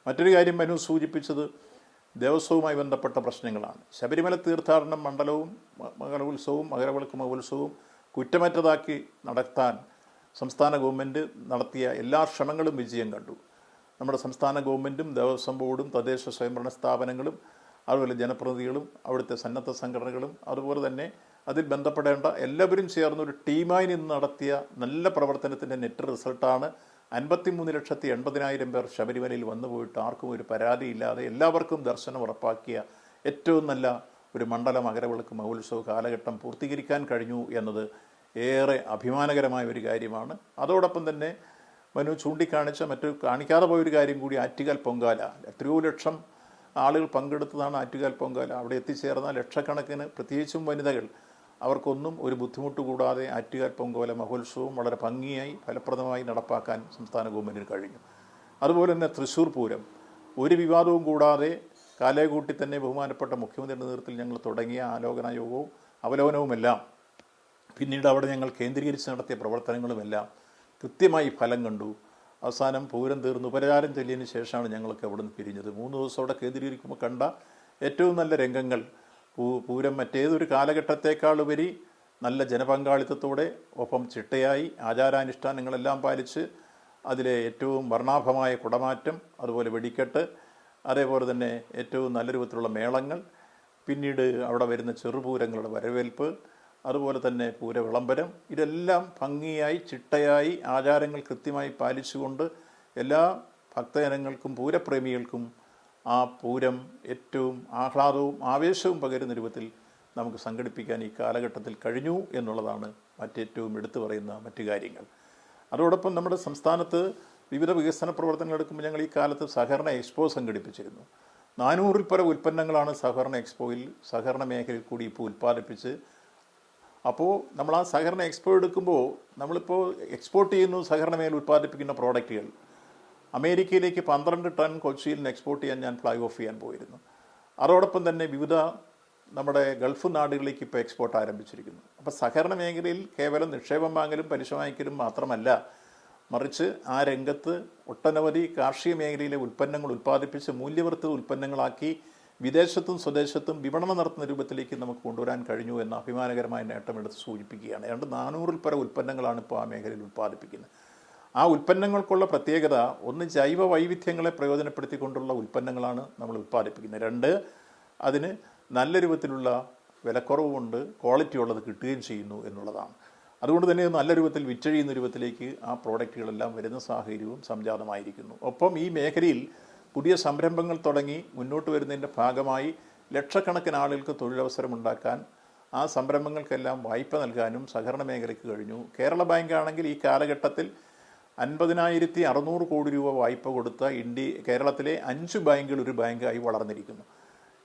മറ്റൊരു കാര്യം മനു സൂചിപ്പിച്ചത് ദേവസ്വവുമായി ബന്ധപ്പെട്ട പ്രശ്നങ്ങളാണ്. ശബരിമല തീർത്ഥാടനം മണ്ഡലവും മകരോത്സവവും മകരവിളക്ക് മഹോത്സവവും കുറ്റമറ്റതാക്കി നടത്താൻ സംസ്ഥാന ഗവൺമെൻറ് നടത്തിയ എല്ലാ ശ്രമങ്ങളും വിജയം കണ്ടു. നമ്മുടെ സംസ്ഥാന ഗവൺമെൻറ്റും ദേവസ്വം ബോർഡും തദ്ദേശ സ്വയംഭരണ സ്ഥാപനങ്ങളും അതുപോലെ ജനപ്രതിനിധികളും അവിടുത്തെ സന്നദ്ധ സംഘടനകളും അതുപോലെ തന്നെ അതിൽ ബന്ധപ്പെടേണ്ട എല്ലാവരും ചേർന്നൊരു ടീമായി നിന്ന് നടത്തിയ നല്ല പ്രവർത്തനത്തിൻ്റെ നെറ്റ് റിസൾട്ടാണ് 53,80,000 പേർ ശബരിമലയിൽ വന്നു പോയിട്ട് ആർക്കും ഒരു പരാതിയില്ലാതെ എല്ലാവർക്കും ദർശനം ഉറപ്പാക്കിയ ഏറ്റവും നല്ല ഒരു മണ്ഡല മകരവിളക്ക് മഹോത്സവ കാലഘട്ടം പൂർത്തീകരിക്കാൻ കഴിഞ്ഞു എന്നത് ഏറെ അഭിമാനകരമായ ഒരു കാര്യമാണ്. അതോടൊപ്പം തന്നെ മനു ചൂണ്ടിക്കാണിച്ച മറ്റൊരു കാണിക്കാതെ പോയൊരു കാര്യം കൂടി ആറ്റുകാൽ പൊങ്കാല. എത്രയോ ലക്ഷം ആളുകൾ പങ്കെടുത്തതാണ് ആറ്റുകാൽ പൊങ്കാല. അവിടെ എത്തിച്ചേർന്ന ലക്ഷക്കണക്കിന് പ്രത്യേകിച്ചും വനിതകൾ അവർക്കൊന്നും ഒരു ബുദ്ധിമുട്ട് കൂടാതെ ആറ്റുകാൽ പൊങ്കാല മഹോത്സവവും വളരെ ഭംഗിയായി ഫലപ്രദമായി നടപ്പാക്കാൻ സംസ്ഥാന ഗവൺമെൻറ്റിന് കഴിഞ്ഞു. അതുപോലെ തന്നെ തൃശ്ശൂർ പൂരം ഒരു വിവാദവും കൂടാതെ കാലേകൂട്ടി തന്നെ ബഹുമാനപ്പെട്ട മുഖ്യമന്ത്രിയുടെ നേതൃത്വത്തിൽ ഞങ്ങൾ തുടങ്ങിയ ആലോചനാ യോഗവും അവലോകനവുമെല്ലാം പിന്നീട് അവിടെ ഞങ്ങൾ കേന്ദ്രീകരിച്ച് നടത്തിയ പ്രവർത്തനങ്ങളുമെല്ലാം കൃത്യമായി ഫലം കണ്ടു. അവസാനം പൂരം തീർന്ന് ഉപചാരം ചൊല്ലിയതിന് ശേഷമാണ് ഞങ്ങളൊക്കെ അവിടെ നിന്ന് പിരിഞ്ഞത്. 3 ദിവസം അവിടെ കേന്ദ്രീകരിക്കുമ്പോൾ കണ്ട ഏറ്റവും നല്ല രംഗങ്ങൾ പൂരം മറ്റേതൊരു കാലഘട്ടത്തേക്കാളുപരി നല്ല ജനപങ്കാളിത്തത്തോടെ ഒപ്പം ചിട്ടയായി ആചാരാനുഷ്ഠാനങ്ങളെല്ലാം പാലിച്ച് അതിലെ ഏറ്റവും വർണ്ണാഭമായ കുടമാറ്റം, അതുപോലെ വെടിക്കെട്ട്, അതേപോലെ തന്നെ ഏറ്റവും നല്ല രൂപത്തിലുള്ള മേളങ്ങൾ, പിന്നീട് അവിടെ വരുന്ന ചെറുപൂരങ്ങളുടെ വരവേൽപ്പ്, അതുപോലെ തന്നെ പൂര വിളംബരം, ഇതെല്ലാം ഭംഗിയായി ചിട്ടയായി ആചാരങ്ങൾ കൃത്യമായി പാലിച്ചുകൊണ്ട് എല്ലാ ഭക്തജനങ്ങൾക്കും പൂരപ്രേമികൾക്കും ആ പൂരം ഏറ്റവും ആഹ്ലാദവും ആവേശവും പകരുന്ന രൂപത്തിൽ നമുക്ക് സംഘടിപ്പിക്കാൻ ഈ കാലഘട്ടത്തിൽ കഴിഞ്ഞു എന്നുള്ളതാണ് മറ്റേറ്റവും എടുത്തു പറയുന്ന മറ്റു കാര്യങ്ങൾ. അതോടൊപ്പം നമ്മുടെ സംസ്ഥാനത്ത് വിവിധ വികസന പ്രവർത്തനങ്ങൾ എടുക്കുമ്പോൾ ഞങ്ങൾ ഈ കാലത്ത് സഹകരണ എക്സ്പോ സംഘടിപ്പിച്ചിരുന്നു. 400-ൽ പരം ഉൽപ്പന്നങ്ങളാണ് സഹകരണ എക്സ്പോയിൽ സഹകരണ മേഖലയിൽ കൂടി ഇപ്പോൾ ഉൽപ്പാദിപ്പിച്ച്. അപ്പോൾ നമ്മൾ ആ സഹകരണ എക്സ്പോ എടുക്കുമ്പോൾ നമ്മളിപ്പോൾ എക്സ്പോർട്ട് ചെയ്യുന്നു സഹകരണ മേഖല ഉൽപ്പാദിപ്പിക്കുന്ന പ്രോഡക്റ്റുകൾ. അമേരിക്കയിലേക്ക് 12 ടൺ കൊച്ചിയിൽ നിന്ന് എക്സ്പോർട്ട് ചെയ്യാൻ ഞാൻ ഫ്ലാഗ് ഓഫ് ചെയ്യാൻ പോയിരുന്നു. അതോടൊപ്പം തന്നെ വിവിധ നമ്മുടെ ഗൾഫ് നാടുകളിലേക്ക് ഇപ്പോൾ എക്സ്പോർട്ട് ആരംഭിച്ചിരിക്കുന്നു. അപ്പോൾ സഹകരണ മേഖലയിൽ കേവലം നിക്ഷേപം വാങ്ങലും പലിശ വാങ്ങിക്കലും മാത്രമല്ല, മറിച്ച് ആ രംഗത്ത് ഒട്ടനവധി കാർഷിക മേഖലയിലെ ഉൽപ്പന്നങ്ങൾ ഉൽപ്പാദിപ്പിച്ച് മൂല്യവർദ്ധിത ഉൽപ്പന്നങ്ങളാക്കി വിദേശത്തും സ്വദേശത്തും വിപണനം നടത്തുന്ന രൂപത്തിലേക്ക് നമുക്ക് കൊണ്ടുവരാൻ കഴിഞ്ഞു എന്ന അഭിമാനകരമായ നേട്ടം എടുത്ത് സൂചിപ്പിക്കുകയാണ്. ഏതാണ്ട് 400-ൽ പരം ഉൽപ്പന്നങ്ങളാണ് ഇപ്പോൾ ആ മേഖലയിൽ ഉൽപ്പാദിപ്പിക്കുന്നത്. ആ ഉൽപ്പന്നങ്ങൾക്കുള്ള പ്രത്യേകത, ഒന്ന് ജൈവ വൈവിധ്യങ്ങളെ പ്രയോജനപ്പെടുത്തിക്കൊണ്ടുള്ള ഉൽപ്പന്നങ്ങളാണ് നമ്മൾ ഉൽപ്പാദിപ്പിക്കുന്നത്. 2 അതിന് നല്ല രൂപത്തിലുള്ള വിലക്കുറവുകൊണ്ട് ക്വാളിറ്റി ഉള്ളത് കിട്ടുകയും ചെയ്യുന്നു എന്നുള്ളതാണ്. അതുകൊണ്ട് തന്നെ നല്ല രൂപത്തിൽ വിറ്റഴിയുന്ന രൂപത്തിലേക്ക് ആ പ്രോഡക്റ്റുകളെല്ലാം വരുന്ന സാഹചര്യവും സംജാതമായിരിക്കുന്നു. ഒപ്പം ഈ മേഖലയിൽ പുതിയ സംരംഭങ്ങൾ തുടങ്ങി മുന്നോട്ട് വരുന്നതിൻ്റെ ഭാഗമായി ലക്ഷക്കണക്കിന് ആളുകൾക്ക് തൊഴിലവസരമുണ്ടാക്കാൻ ആ സംരംഭങ്ങൾക്കെല്ലാം വായ്പ നൽകാനും സഹകരണ മേഖലയ്ക്ക് കഴിഞ്ഞു. കേരള ബാങ്ക് ആണെങ്കിൽ ഈ കാലഘട്ടത്തിൽ 50,600 കോടി രൂപ വായ്പ കൊടുത്ത കേരളത്തിലെ 5 ബാങ്കുകൾ ഒരു ബാങ്കായി വളർന്നിരിക്കുന്നു.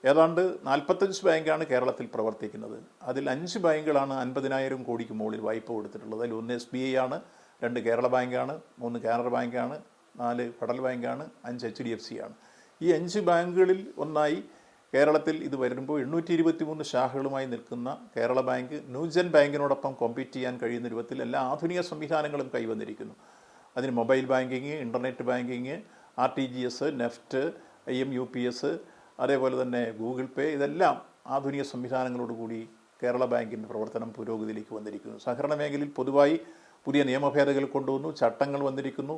ഏതാണ്ട് 45 ബാങ്കാണ് കേരളത്തിൽ പ്രവർത്തിക്കുന്നത്. അതിൽ 5 ബാങ്കുകളാണ് 50,000 കോടിക്ക് മുകളിൽ വായ്പ കൊടുത്തിട്ടുള്ളത്. അതിൽ 1 SBI ആണ്, 2 കേരള ബാങ്കാണ്, 3 കാനറ ബാങ്കാണ്, 4 ഫെഡറൽ ബാങ്കാണ്, 5 HDFC ആണ്. ഈ 5 ബാങ്കുകളിൽ ഒന്നായി കേരളത്തിൽ ഇത് വരുമ്പോൾ 823 ശാഖകളുമായി നിൽക്കുന്ന കേരള ബാങ്ക് ന്യൂജൻ ബാങ്കിനോടൊപ്പം കോമ്പീറ്റ് ചെയ്യാൻ കഴിയുന്ന രൂപത്തിൽ എല്ലാ ആധുനിക സംവിധാനങ്ങളും കൈവന്നിരിക്കുന്നു. അതിന് mobile banking, internet banking, RTGS, NEFT, IMUPS, അതേപോലെ തന്നെ ഗൂഗിൾ പേ, ഇതെല്ലാം ആധുനിക സംവിധാനങ്ങളോടുകൂടി കേരള ബാങ്കിൻ്റെ പ്രവർത്തനം പുരോഗതിയിലേക്ക് വന്നിരിക്കുന്നു. സഹകരണ മേഖലയിൽ പൊതുവായി പുതിയ നിയമഭേദഗതികൾ കൊണ്ടുവന്നു, ചട്ടങ്ങൾ വന്നിരിക്കുന്നു.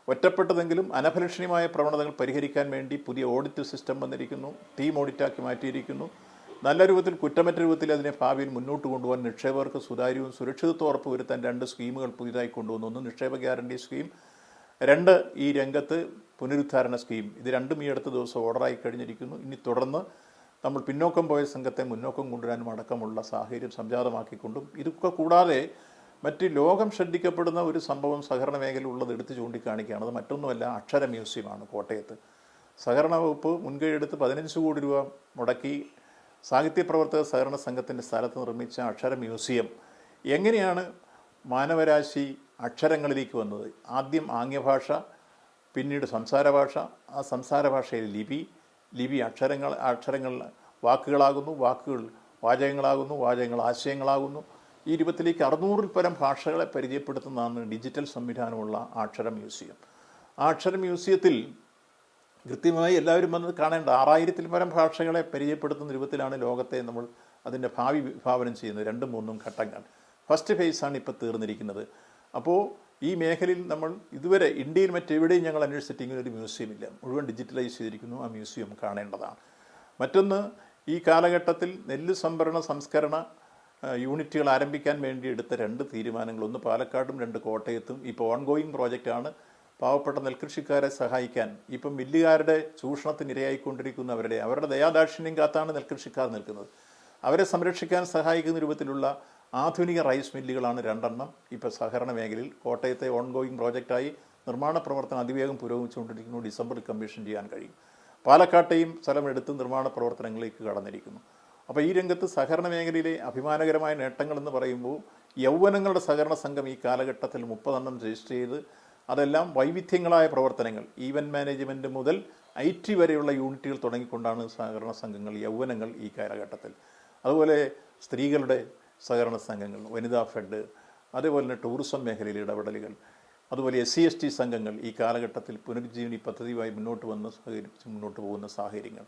ഒറ്റപ്പെട്ടതെങ്കിലും അനഭിലഷണീയമായ പ്രവണതകൾ പരിഹരിക്കാൻ വേണ്ടി പുതിയ ഓഡിറ്റ് സിസ്റ്റം വന്നിരിക്കുന്നു, ടീം ഓഡിറ്റാക്കി മാറ്റിയിരിക്കുന്നു. നല്ല രൂപത്തിൽ കുറ്റമറ്റ രൂപത്തിൽ അതിനെ ഭാവിയിൽ മുന്നോട്ട് കൊണ്ടുപോകാൻ നിക്ഷേപകർക്ക് സുതാര്യവും സുരക്ഷിതത്വം ഉറപ്പുവരുത്താൻ 2 സ്കീമുകൾ പുതിയതായി കൊണ്ടുവന്നു. 1 നിക്ഷേപ ഗ്യാരണ്ടി സ്കീം, 2 ഈ രംഗത്ത് പുനരുദ്ധാരണ സ്കീം. ഇത് രണ്ടും ഈ അടുത്ത ദിവസം ഓർഡറായി കഴിഞ്ഞിരിക്കുന്നു. ഇനി തുടർന്ന് നമ്മൾ പിന്നോക്കം പോയ സംഘത്തെ മുന്നോക്കം കൊണ്ടുവരാനും അടക്കമുള്ള സാഹചര്യം സംജാതമാക്കിക്കൊണ്ടും ഇതൊക്കെ കൂടാതെ മറ്റ് ലോകം ശ്രദ്ധിക്കപ്പെടുന്ന ഒരു സംഭവം സഹകരണ മേഖലയിൽ ഉള്ളത് എടുത്ത് ചൂണ്ടിക്കാണിക്കുകയാണ്. അത് മറ്റൊന്നുമല്ല, അക്ഷര മ്യൂസിയമാണ് കോട്ടയത്ത്. സഹകരണ വകുപ്പ് മുൻകൈയെടുത്ത് 15 കോടി രൂപ മുടക്കി സാഹിത്യപ്രവർത്തക സഹകരണ സംഘത്തിൻ്റെ സ്ഥലത്ത് നിർമ്മിച്ച അക്ഷര മ്യൂസിയം എങ്ങനെയാണ് മാനവരാശി അക്ഷരങ്ങളിലേക്ക് വന്നത്? ആദ്യം ആംഗ്യഭാഷ, പിന്നീട് സംസാര ഭാഷ, ആ സംസാര ഭാഷയിൽ ലിപി അക്ഷരങ്ങൾ വാക്കുകളാകുന്നു, വാക്കുകൾ വാചകങ്ങളാകുന്നു, വാചകങ്ങൾ ആശയങ്ങളാകുന്നു. ഈ രൂപത്തിലേക്ക് 600-ൽ പരം ഭാഷകളെ പരിചയപ്പെടുത്തുന്നതാണ് ഡിജിറ്റൽ സംവിധാനമുള്ള അക്ഷര മ്യൂസിയം. ആ അക്ഷര മ്യൂസിയത്തിൽ കൃത്യമായി എല്ലാവരും വന്നത് കാണേണ്ട 6000-ൽ പരം ഭാഷകളെ പരിചയപ്പെടുത്തുന്ന രൂപത്തിലാണ് ലോകത്തെ നമ്മൾ അതിൻ്റെ ഭാവി വിഭാവനം ചെയ്യുന്നത്. 2-3 ഘട്ടങ്ങൾ. ഫസ്റ്റ് ഫേസാണ് ഇപ്പോൾ തീർന്നിരിക്കുന്നത്. അപ്പോൾ ഈ മേഖലയിൽ നമ്മൾ ഇതുവരെ ഇന്ത്യയിൽ മറ്റെവിടെയും ഞങ്ങൾ അന്വേഷിച്ചിട്ട് ഇങ്ങനെ ഒരു മ്യൂസിയം ഇല്ല. മുഴുവൻ ഡിജിറ്റലൈസ് ചെയ്തിരിക്കുന്നു. ആ മ്യൂസിയം കാണേണ്ടതാണ്. മറ്റൊന്ന്, ഈ കാലഘട്ടത്തിൽ നെല്ല് സംഭരണ സംസ്കരണ യൂണിറ്റുകൾ ആരംഭിക്കാൻ വേണ്ടി എടുത്ത 2 തീരുമാനങ്ങൾ, ഒന്ന് പാലക്കാടും 2 കോട്ടയത്തും. ഇപ്പോൾ ഓൺഗോയിങ് പ്രോജക്റ്റാണ്. പാവപ്പെട്ട നെൽകൃഷിക്കാരെ സഹായിക്കാൻ ഇപ്പം മില്ലുകാരുടെ ചൂഷണത്തിന് ഇരയായിക്കൊണ്ടിരിക്കുന്നവരുടെ അവരുടെ ദയാദാക്ഷിണ്യം കാത്താണ് നെൽകൃഷിക്കാർ നിൽക്കുന്നത്. അവരെ സംരക്ഷിക്കാൻ സഹായിക്കുന്ന രൂപത്തിലുള്ള ആധുനിക റൈസ് മില്ലുകളാണ് 2 ഇപ്പോൾ സഹകരണ മേഖലയിൽ കോട്ടയത്തെ ഓൺഗോയിങ് പ്രോജക്റ്റായി നിർമ്മാണ പ്രവർത്തനം അതിവേഗം പുരോഗമിച്ചുകൊണ്ടിരിക്കുന്നു. ഡിസംബറിൽ കമ്മീഷൻ ചെയ്യാൻ കഴിയും. പാലക്കാട്ടെയും സ്ഥലമെടുത്ത് നിർമ്മാണ പ്രവർത്തനങ്ങളിലേക്ക് കടന്നിരിക്കുന്നു. അപ്പോൾ ഈ രംഗത്ത് സഹകരണ മേഖലയിലെ അഭിമാനകരമായ നേട്ടങ്ങളെന്ന് പറയുമ്പോൾ യൗവനങ്ങളുടെ സഹകരണ സംഘം ഈ കാലഘട്ടത്തിൽ 30 രജിസ്റ്റർ ചെയ്ത് അതെല്ലാം വൈവിധ്യങ്ങളായ പ്രവർത്തനങ്ങൾ, ഈവൻറ്റ് മാനേജ്മെൻറ്റ് മുതൽ IT വരെയുള്ള യൂണിറ്റുകൾ തുടങ്ങിക്കൊണ്ടാണ് സഹകരണ സംഘങ്ങൾ, യൗവനങ്ങൾ ഈ കാലഘട്ടത്തിൽ. അതുപോലെ സ്ത്രീകളുടെ സഹകരണ സംഘങ്ങൾ, വനിതാ ഫെഡ്, അതേപോലെ തന്നെ ടൂറിസം മേഖലയിലെ ഇടപെടലുകൾ, അതുപോലെ SC ST സംഘങ്ങൾ ഈ കാലഘട്ടത്തിൽ പുനരുജ്ജീവനി പദ്ധതിയുമായി മുന്നോട്ട് പോകുന്ന സാഹചര്യങ്ങൾ.